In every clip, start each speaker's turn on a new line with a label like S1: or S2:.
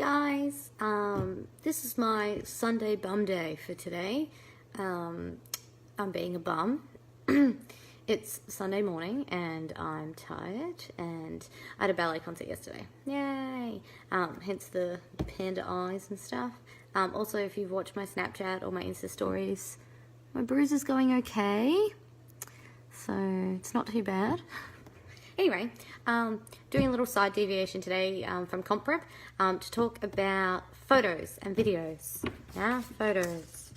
S1: guys, this is my Sunday bum day for today. I'm being a bum. It's Sunday morning and I'm tired and I had a ballet concert yesterday. Yay! Hence the panda eyes and stuff. Also, if you've watched my Snapchat or my Insta stories, my bruise is going okay. So it's not too bad. Anyway, doing a little side deviation today from comp prep to talk about photos and videos. Yeah, photos.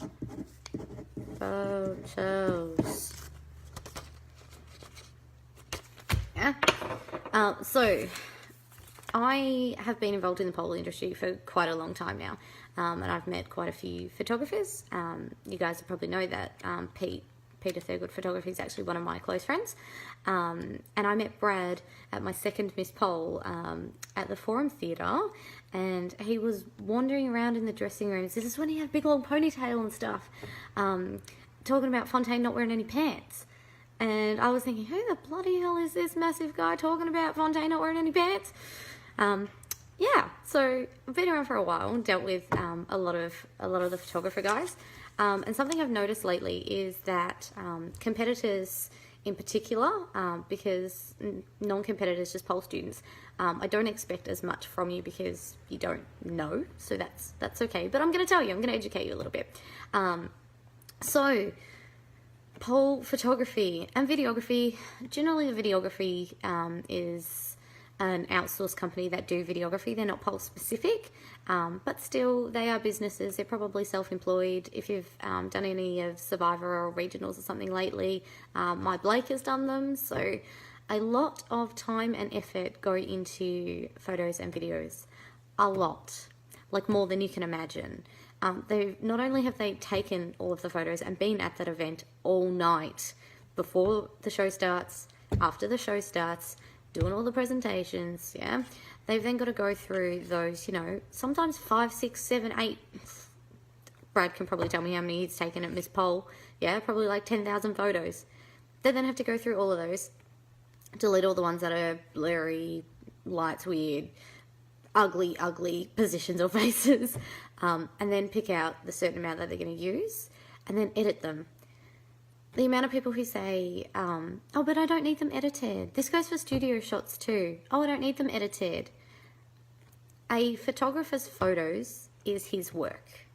S1: Yeah. So, I have been involved in the pole industry for quite a long time now, and I've met quite a few photographers. You guys probably know that Peter Thurgood Photography is actually one of my close friends. And I met Brad at my second Miss Pole at the Forum Theatre, and he was wandering around in the dressing rooms. This is when he had a big long ponytail and stuff, talking about Fontaine not wearing any pants. And I was thinking, who the bloody hell is this massive guy talking about Fontaine not wearing any pants? Yeah, so I've been around for a while and dealt with a lot of the photographer guys. And something I've noticed lately is that competitors in particular, because non-competitors, just pole students, I don't expect as much from you because you don't know, so that's okay. But I'm going to tell you, I'm going to educate you a little bit. So, pole photography and videography, generally the videography is an outsourced company that do videography. They're not pole specific, but still they are businesses. They're probably self-employed. If you've done any of Survivor or regionals or something lately, my Blake has done them. So a lot of time and effort go into photos and videos. A lot, like more than you can imagine. Not only have they taken all of the photos and been at that event all night before the show starts, after the show starts, doing all the presentations, yeah. They've then got to go through those, sometimes 5, 6, 7, 8. Brad can probably tell me how many he's taken at Miss Pole. Yeah, probably like 10,000 photos. They then have to go through all of those, delete all the ones that are blurry, lights weird, ugly positions or faces, and then pick out the certain amount that they're going to use, and then edit them. The amount of people who say, oh, but I don't need them edited. This goes for studio shots too. Oh, I don't need them edited. A photographer's photos is his work.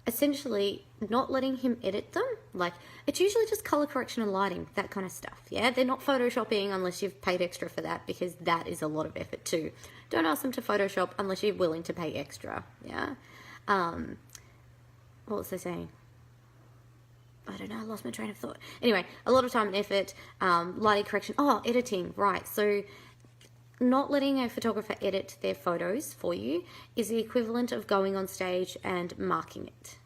S1: Essentially, not letting him edit them, like, it's usually just color correction and lighting, that kind of stuff, yeah? They're not photoshopping unless you've paid extra for that, because that is a lot of effort too. Don't ask them to Photoshop unless you're willing to pay extra, yeah? What was I saying? I don't know, I lost my train of thought. Anyway, a lot of time and effort, lighting correction. Oh, editing, right. So not letting a photographer edit their photos for you is the equivalent of going on stage and marking it.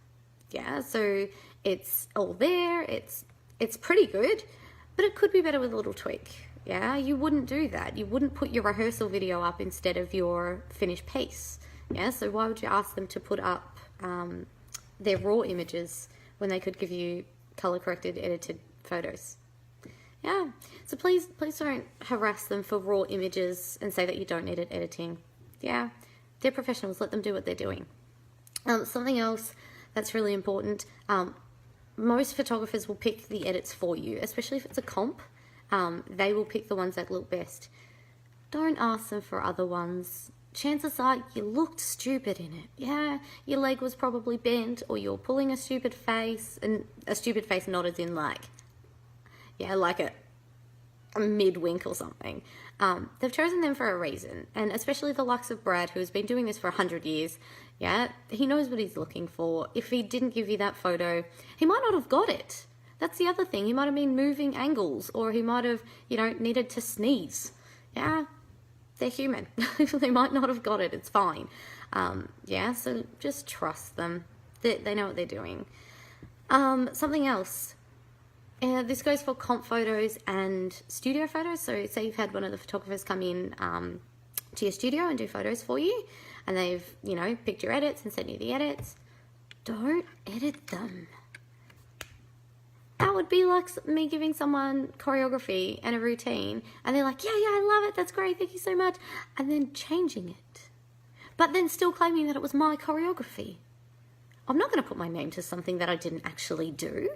S1: Yeah, so it's all there, it's pretty good, but it could be better with a little tweak. Yeah, you wouldn't do that. You wouldn't put your rehearsal video up instead of your finished piece. Yeah, so why would you ask them to put up their raw images when they could give you color-corrected, edited photos? Yeah, so please don't harass them for raw images and say that you don't need it editing. Yeah, they're professionals, let them do what they're doing. Something else that's really important, most photographers will pick the edits for you, especially if it's a comp. They will pick the ones that look best. Don't ask them for other ones. Chances are you looked stupid in it. Yeah, your leg was probably bent, or you're pulling a stupid face, and a stupid face not as in like a mid-wink or something. They've chosen them for a reason, and especially the likes of Brad, who has been doing this for 100 years, yeah, he knows what he's looking for. If he didn't give you that photo, he might not have got it. That's the other thing. He might have been moving angles, or he might have, needed to sneeze. Yeah. They're human. They might not have got it. It's fine. Yeah, so just trust them. They know what they're doing. Something else. This goes for comp photos and studio photos. So say you've had one of the photographers come in to your studio and do photos for you, and they've, picked your edits and sent you the edits. Don't edit them. That would be like me giving someone choreography and a routine, and they're like, yeah, I love it, that's great, thank you so much, and then changing it. but then still claiming that it was my choreography. I'm not going to put my name to something that I didn't actually do.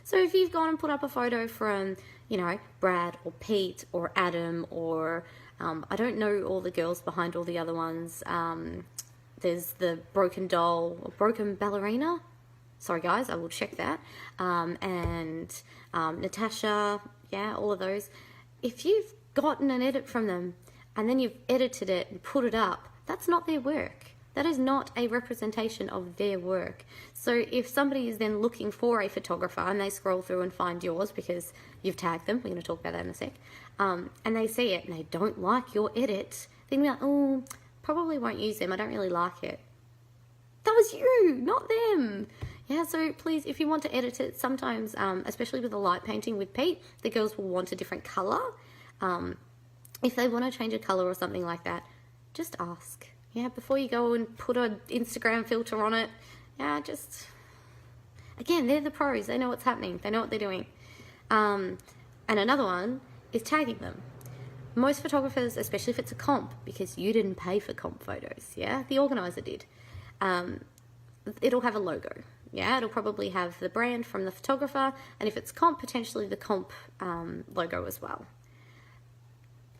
S1: So if you've gone and put up a photo from, you know, Brad or Pete or Adam or I don't know all the girls behind all the other ones. There's the broken doll or broken ballerina. Sorry guys, I will check that. And Natasha, yeah, all of those. If you've gotten an edit from them and then you've edited it and put it up, that's not their work. That is not a representation of their work. So if somebody is then looking for a photographer and they scroll through and find yours because you've tagged them, we're going to talk about that in a sec, and they see it and they don't like your edit, they're like, oh, probably won't use them, I don't really like it. That was you, not them. Yeah, so please, if you want to edit it, sometimes, especially with the light painting with Pete, the girls will want a different colour. If they want to change a colour or something like that, just ask. Yeah, before you go and put an Instagram filter on it, yeah, just, again, they're the pros. They know what's happening. They know what they're doing. And another one is tagging them. Most photographers, especially if it's a comp, because you didn't pay for comp photos, yeah, the organizer did, it'll have a logo. Yeah, it'll probably have the brand from the photographer, and if it's comp, potentially the comp logo as well.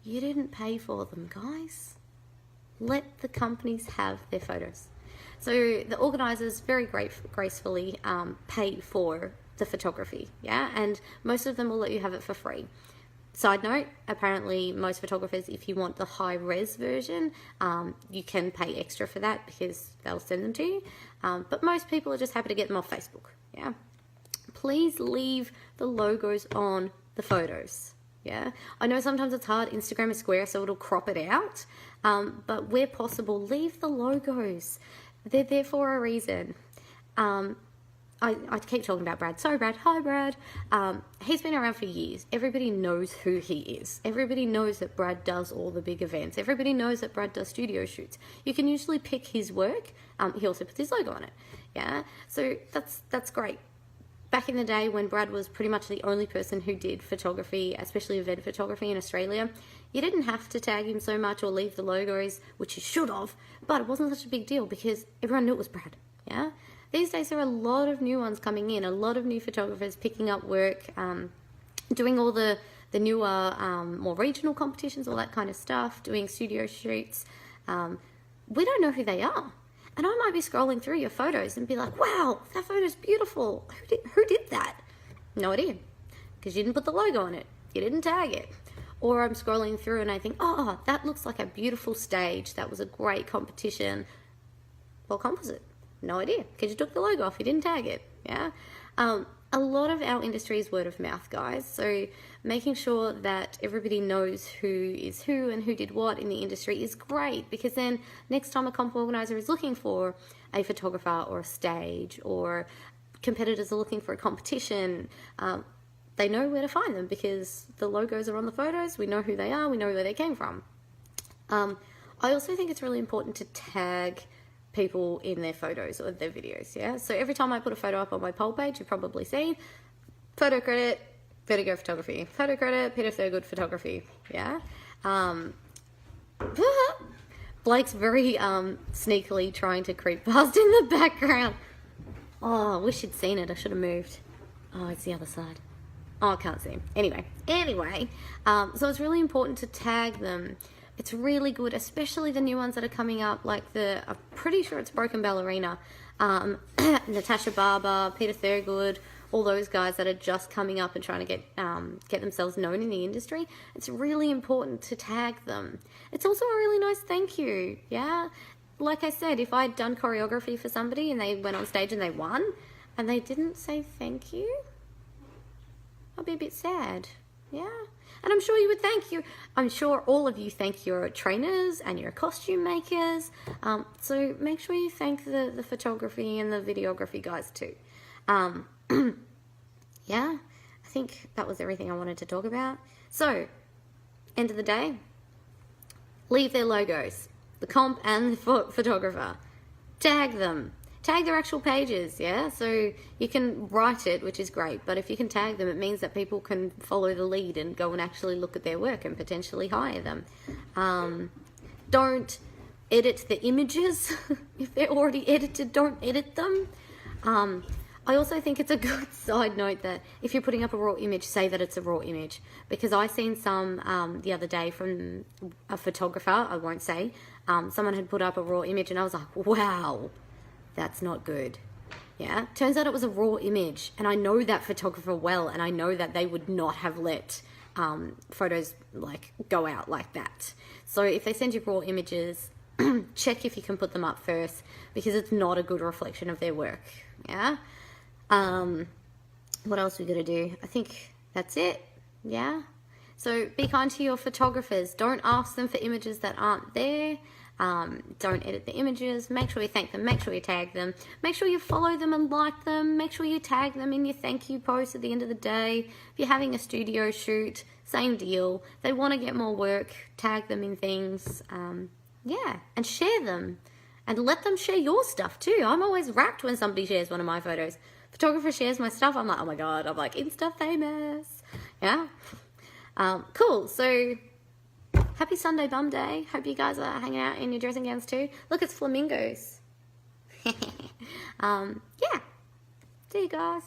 S1: You didn't pay for them, guys. Let the companies have their photos. So the organisers very gracefully pay for the photography, yeah, and most of them will let you have it for free. Side note, apparently most photographers, if you want the high-res version, you can pay extra for that because they'll send them to you, but most people are just happy to get them off Facebook, yeah. Please leave the logos on the photos. Yeah, I know sometimes it's hard. Instagram is square, so it'll crop it out. But where possible, leave the logos. They're there for a reason. I keep talking about Brad. Sorry, Brad. Hi, Brad. He's been around for years. Everybody knows who he is. Everybody knows that Brad does all the big events. Everybody knows that Brad does studio shoots. You can usually pick his work. He also puts his logo on it. Yeah, so that's great. Back in the day when Brad was pretty much the only person who did photography, especially event photography in Australia, you didn't have to tag him so much or leave the logos, which you should have, but it wasn't such a big deal because everyone knew it was Brad, yeah? These days there are a lot of new ones coming in, a lot of new photographers picking up work, doing all the newer, more regional competitions, all that kind of stuff, doing studio shoots. We don't know who they are. And I might be scrolling through your photos and be like, wow, that photo's beautiful. Who did that? No idea. Because you didn't put the logo on it. You didn't tag it. Or I'm scrolling through and I think, oh, that looks like a beautiful stage. That was a great competition. Well, composite. No idea. Because you took the logo off. You didn't tag it. Yeah. A lot of our industry is word of mouth, guys. So making sure that everybody knows who is who and who did what in the industry is great, because then next time a comp organizer is looking for a photographer or a stage, or competitors are looking for a competition, they know where to find them because the logos are on the photos. We know who they are. We know where they came from. I also think it's really important to tag people in their photos or their videos, yeah? So every time I put a photo up on my poll page, you've probably seen photo credit, Vertigo Photography, photo credit, Peter Thurgood Photography, yeah? Blake's very sneakily trying to creep past in the background. Oh, I wish you'd seen it. I should have moved. Oh, it's the other side. Oh, I can't see him. Anyway, so it's really important to tag them. It's really good, especially the new ones that are coming up, like I'm pretty sure it's Broken Ballerina, Natasha Barber, Peter Thurgood, all those guys that are just coming up and trying to get themselves known in the industry. It's really important to tag them. It's also a really nice thank you, yeah? Like I said, if I'd done choreography for somebody and they went on stage and they won, and they didn't say thank you, I'd be a bit sad, yeah? And I'm sure you would thank you. I'm sure all of you thank your trainers and your costume makers. So make sure you thank the photography and the videography guys too. Yeah, I think that was everything I wanted to talk about. So, end of the day, leave their logos, the comp and the photographer. Tag them. Tag their actual pages, yeah? So you can write it, which is great, but if you can tag them, it means that people can follow the lead and go and actually look at their work and potentially hire them. Don't edit the images. If they're already edited, don't edit them. I also think it's a good side note that if you're putting up a raw image, say that it's a raw image. Because I seen some the other day from a photographer, I won't say, someone had put up a raw image and I was like, wow, that's not good. Yeah, turns out it was a raw image, and I know that photographer well, and I know that they would not have let photos like go out like that. So if they send you raw images, check if you can put them up first, because it's not a good reflection of their work. Yeah. What else we gotta do? I think that's it. Yeah. So be kind to your photographers. Don't ask them for images that aren't there. Don't edit the images. Make sure you thank them. Make sure you tag them. Make sure you follow them and like them. Make sure you tag them in your thank you post at the end of the day. If you're having a studio shoot, same deal. They want to get more work, tag them in things. Yeah, and share them. And let them share your stuff too. I'm always rapt when somebody shares one of my photos. Photographer shares my stuff. I'm like, oh my God, I'm like Insta famous. Yeah. Cool. So happy Sunday bum day. Hope you guys are hanging out in your dressing gowns too. Look, it's flamingos. Yeah. See you guys.